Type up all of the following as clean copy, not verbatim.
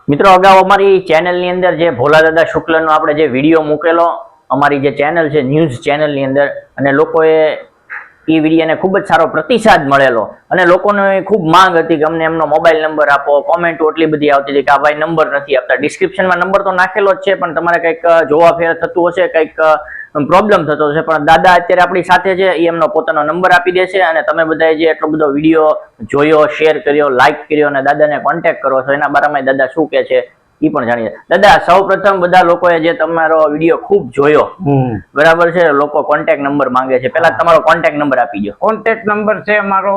મિત્રો અગાઉ અમારી ચેનલની અંદર જે ભોલા દાદા શુક્લનો આપણે જે વિડીયો મૂકેલો અમારી જે ચેનલ છે ન્યૂઝ ચેનલની અંદર, અને લોકોએ એ વિડીયોને ખૂબ જ સારો પ્રતિસાદ મળેલો અને લોકોને ખૂબ માંગ હતી કે અમને એમનો મોબાઈલ નંબર આપો. કોમેન્ટો એટલી બધી આવતી હતી કે આ ભાઈ નંબર નથી આપતા. ડિસ્ક્રિપ્શનમાં નંબર તો નાખેલો જ છે, પણ તમારે કંઈક જોવા ફેર થતું હશે, કંઈક પ્રોબ્લેમ થતો હશે, પણ દાદા અત્યારે આપણી સાથે છે. એ એમનો પોતાનો નંબર આપી દેશે અને તમે બધાએ જે એટલો બધો વિડીયો જોયો, શેર કર્યો, લાઈક કર્યો અને દાદાને કોન્ટેક્ટ કરો છો, એના બારામાં દાદા શું કહે છે એ પણ જાણીએ. દાદા, સૌ પ્રથમ બધા લોકોએ જે તમારો વિડીયો ખૂબ જોયો, બરાબર છે, લોકો કોન્ટેક્ટ નંબર માંગે છે. પેલા તમારો કોન્ટેક્ટ નંબર આપી દો. કોન્ટેક્ટ નંબર છે મારો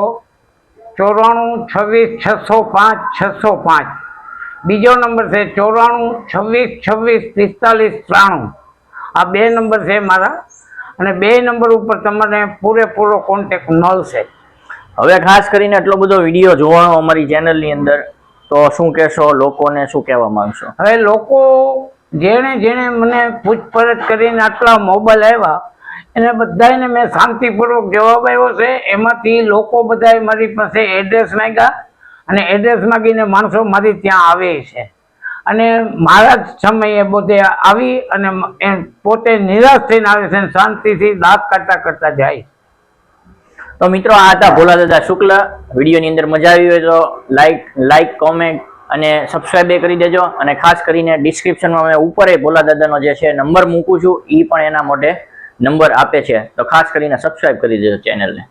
94 26 605 605. બીજો નંબર છે 94 26 26 45 93. આ બે નંબર છે મારા, અને બે નંબર ઉપર તમને પૂરેપૂરો કોન્ટેક્ટ મળશે. હવે ખાસ કરીને એટલો બધો વિડીયો જોવાનો અમારી ચેનલની અંદર, તો શું કહેશો, લોકોને શું કહેવા માંગશો? હવે લોકો જેણે મને પૂછપરછ કરીને આટલા મોબાઈલ આવ્યા એને બધાને મેં શાંતિપૂર્વક જવાબ આવ્યો છે. એમાંથી લોકો બધાએ મારી પાસે એડ્રેસ માંગ્યા અને એડ્રેસ માંગીને માણસો મારી ત્યાં આવે છે, અને મારા જ સમયે બધે આવી અને પોતે નિરાશ થઈને આવે છે, શાંતિથી દાંત કાઢતા જાય. તો મિત્રો, આ હતા ભોલા દાદા શુક્લ. વિડીયોની અંદર મજા આવી હોય તો લાઈક કોમેન્ટ અને સબસ્ક્રાઈબ કરી દેજો. અને ખાસ કરીને ડિસ્ક્રિપ્શનમાં મેં ઉપર ભોલા દાદાનો જે છે નંબર મૂકું છું, એ પણ એના માટે નંબર આપે છે, તો ખાસ કરીને સબસ્ક્રાઈબ કરી દેજો ચેનલને.